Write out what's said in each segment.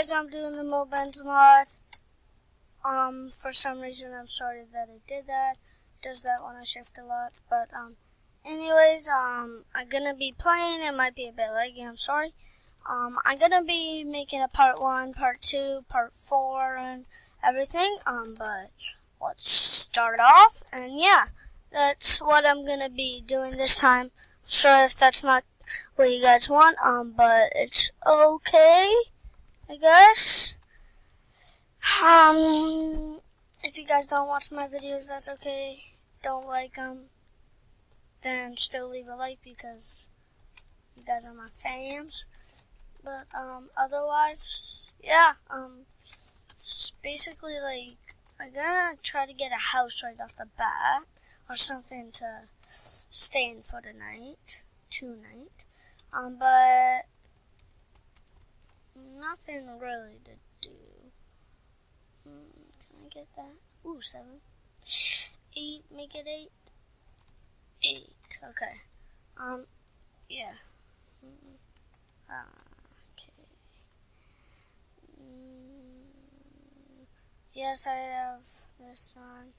guys, I'm doing the Mobens mod. For some reason, I'm sorry that it did that. It does that when I shift a lot. But, anyways, I'm gonna be playing. It might be a bit laggy, I'm sorry. I'm gonna be making a part 1, part 2, part 4, and everything. But let's start off. And yeah, that's what I'm gonna be doing this time. Sorry if that's not what you guys want, but it's okay, I guess. If you guys don't watch my videos, that's okay. Don't like them, then still leave a like because you guys are my fans. But, otherwise, yeah, it's basically like, I'm gonna try to get a house right off the bat, or something to stay in for tonight, but nothing really to do. Can I get that? Ooh, 7. 8, make it 8. 8, okay. Yeah. Okay. Yes, I have this one.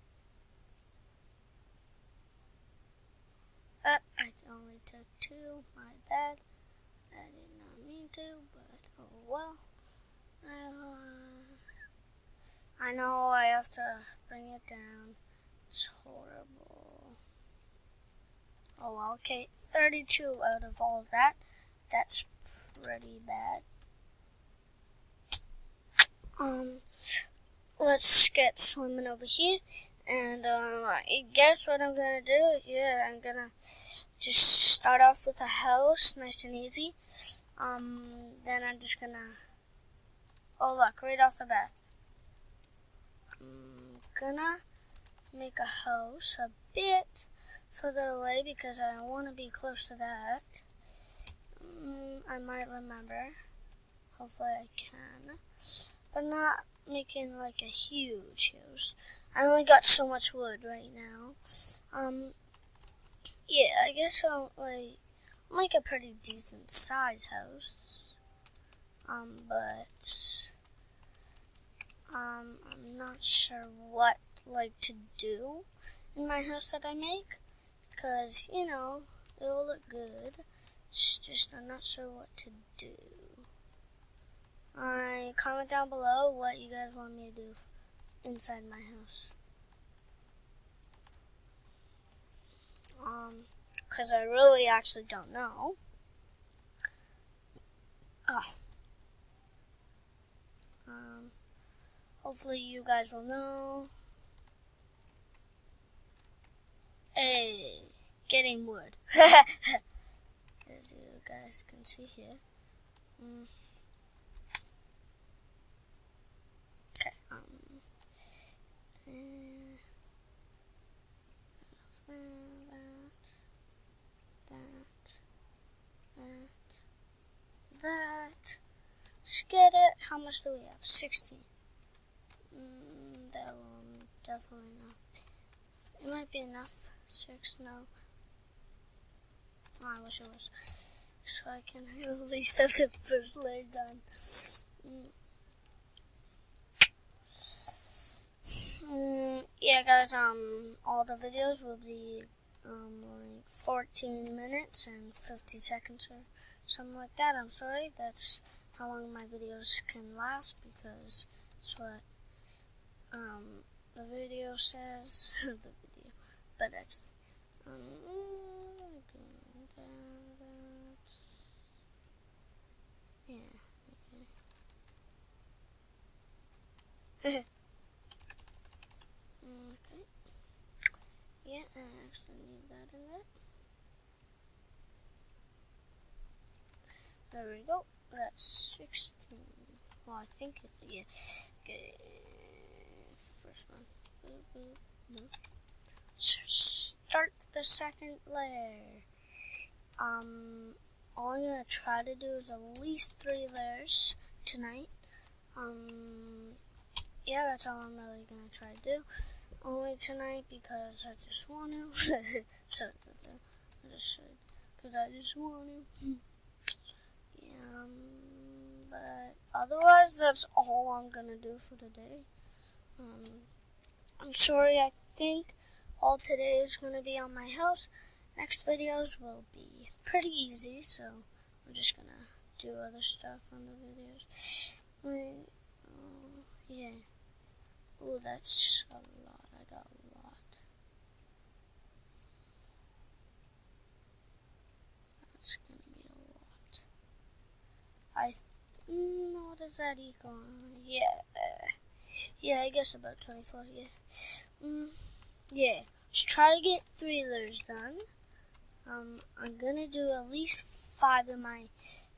I only took 2, my bad. I did not mean to, but oh well. I know I have to bring it down. It's horrible. Oh well, okay. 32 out of all that. That's pretty bad. Let's get swimming over here. And I guess what I'm gonna do, I'm gonna just start off with a house, nice and easy. Then I'm just gonna, oh look, right off the bat. I'm gonna make a house a bit further away because I want to be close to that. I might remember. Hopefully I can. But not making like a huge house. I only got so much wood right now. Yeah, I guess I'll make a pretty decent size house. But I'm not sure what to do in my house that I make, because it will look good. It's just I'm not sure what to do. Comment down below what you guys want me to do inside my house. Because I really actually don't know. Hopefully you guys will know. Hey, getting wood. As you guys can see here. Okay, that. Let's get it. How much do we have? 16. That will definitely not. It might be enough. 6, no. Oh, I wish it was. So I can at least have the first layer done. Yeah, guys, all the videos will be, like 14 minutes and 50 seconds or something like that. I'm sorry, that's how long my videos can last, because that's what, the video says. The video, but actually, yeah, okay. Okay. Yeah, I actually need that in there. There we go. That's 16. Well, I think it, yeah. Okay. First one. No. Start the second layer. All I'm gonna try to do is at least 3 layers tonight. Yeah, that's all I'm really gonna try to do. Only tonight because I just want to. Sorry about that. I just said because I just want to. Yeah, but otherwise, that's all I'm gonna do for today. I'm sorry, I think all today is gonna be on my house. Next videos will be pretty easy, so I'm just gonna do other stuff on the videos. Yeah. Oh, that's a lot. I got a lot. That's gonna be a lot. What is that equal? Yeah, I guess about 24, yeah. Let's try to get 3 letters done. I'm gonna do at least 5 in my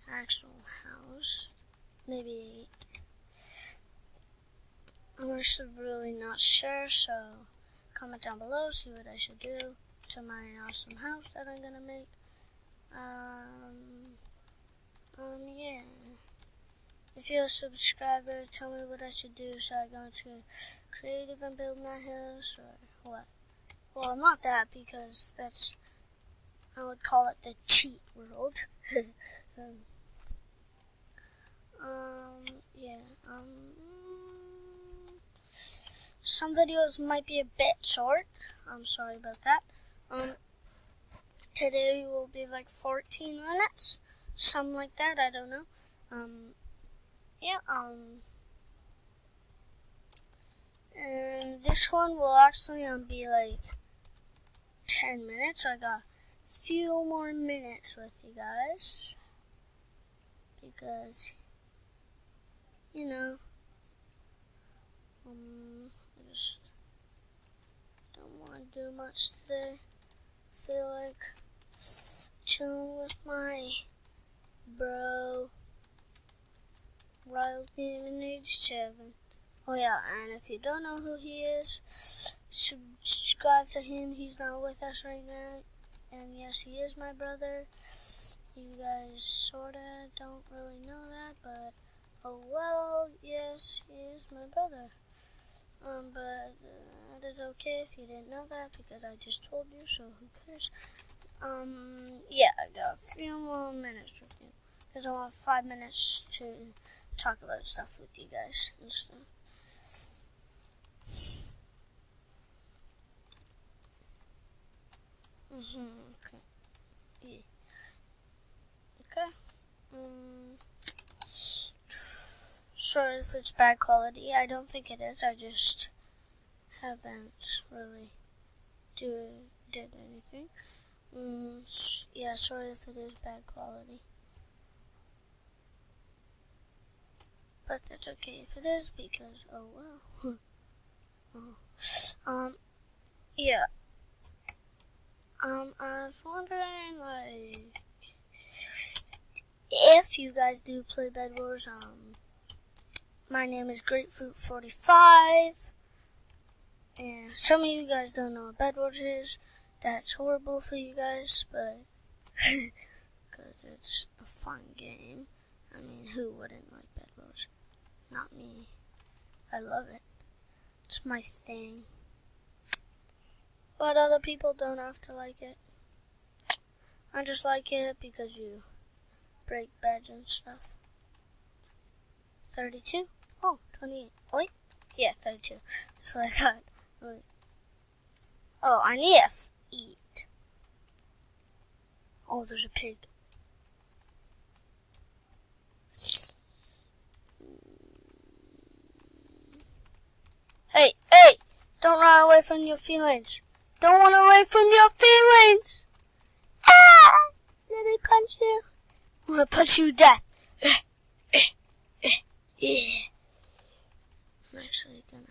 actual house. Maybe 8. I'm really not sure, so comment down below, see what I should do to my awesome house that I'm gonna make. Yeah. If you're a subscriber, tell me what I should do. Should I go into creative and build my house, or what? Well, not that, because that's, I would call it the cheat world. Yeah. Some videos might be a bit short. I'm sorry about that. Today will be like 14 minutes, something like that. I don't know. Yeah. And this one will actually be like 10 minutes. I got a few more minutes with you guys because, you know, I just don't want to do much today. Feel like chilling with my bro, Riley Beam 87. Oh yeah, and if you don't know who he is, subscribe to him. He's not with us right now. And yes, he is my brother. You guys sorta don't really know that, but oh well, yes, he is my brother. But that is okay if you didn't know that because I just told you, so who cares? Yeah, I got a few more minutes with you because I want 5 minutes to talk about stuff with you guys and stuff. Okay. Yeah. Okay. Sorry if it's bad quality. I don't think it is. I just haven't really did anything. Yeah, sorry if it is bad quality. But that's okay if it is because, oh well. Yeah. I was wondering, like, if you guys do play Bed Wars, my name is Grapefruit45, and some of you guys don't know what Bed Wars is. That's horrible for you guys, but, because it's a fun game. I mean, who wouldn't like Bed Wars? Not me. I love it. It's my thing. But other people don't have to like it. I just like it because you break beds and stuff. 32? Oh, 28. Wait. Yeah, 32. That's what I thought. Wait. Oh, I need to eat. Oh, there's a pig. Hey! Don't run away from your feelings. Don't run away from your feelings. Ah! Let me punch you. I'm gonna punch you to death. Yeah. I'm actually gonna...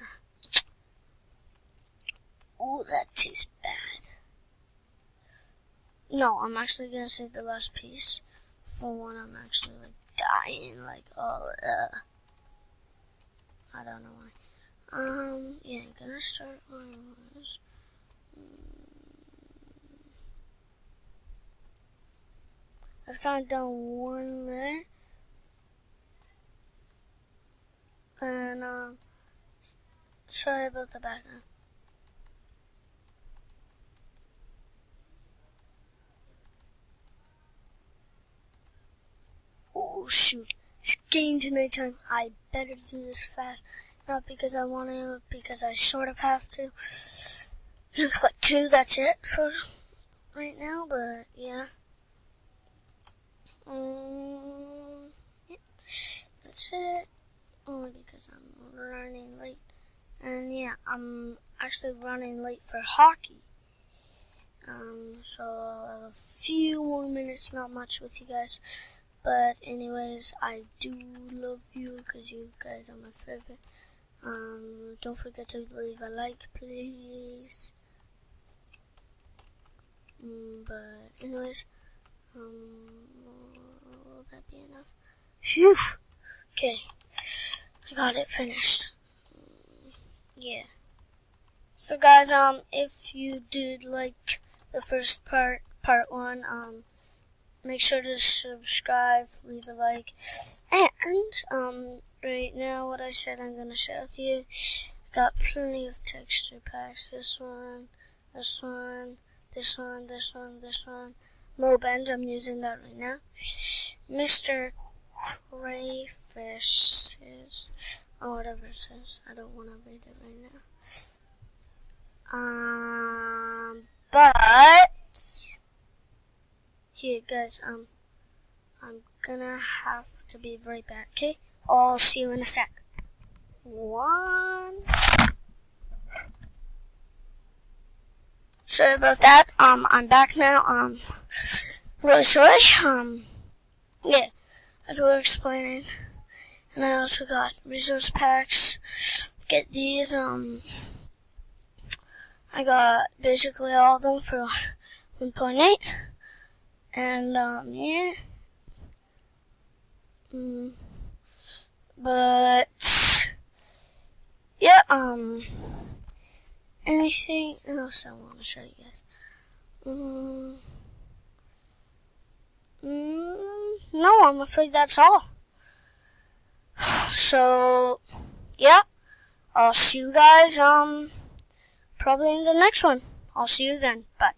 Ooh, that tastes bad. No, I'm actually gonna save the last piece for when I'm actually like dying, like I don't know why. Yeah, I'm gonna start on this. I've done one there. And, sorry about the background. Oh, shoot. It's getting to nighttime. I better do this fast. Not because I want to, because I sort of have to. Click 2, that's it for right now, but yeah. Yeah, that's it. Only because I'm running late. And yeah, I'm actually running late for hockey. So I'll have a few more minutes, not much with you guys. But anyways, I do love you because you guys are my favorite. Don't forget to leave a like, please. But anyways, will that be enough? Phew. Okay, I got it finished. Yeah. So guys, if you did like the first part 1, make sure to subscribe, leave a like, and right now what I said I'm gonna share with you. Got plenty of texture packs. This one, this one, this one, this one, this one. Mobend, I'm using that right now. Mr. Crayfish says, or whatever it says. I don't want to read it right now. But here guys, I'm gonna have to be right back, okay? I'll see you in a sec. 1. Sorry about that. I'm back now. Really sorry. Yeah, as we were explaining. And I also got resource packs. Get these, I got basically all of them for 1.8. And, yeah. But, yeah, anything else I want to show you guys? No, I'm afraid that's all. So, yeah, I'll see you guys, probably in the next one. I'll see you then. Bye.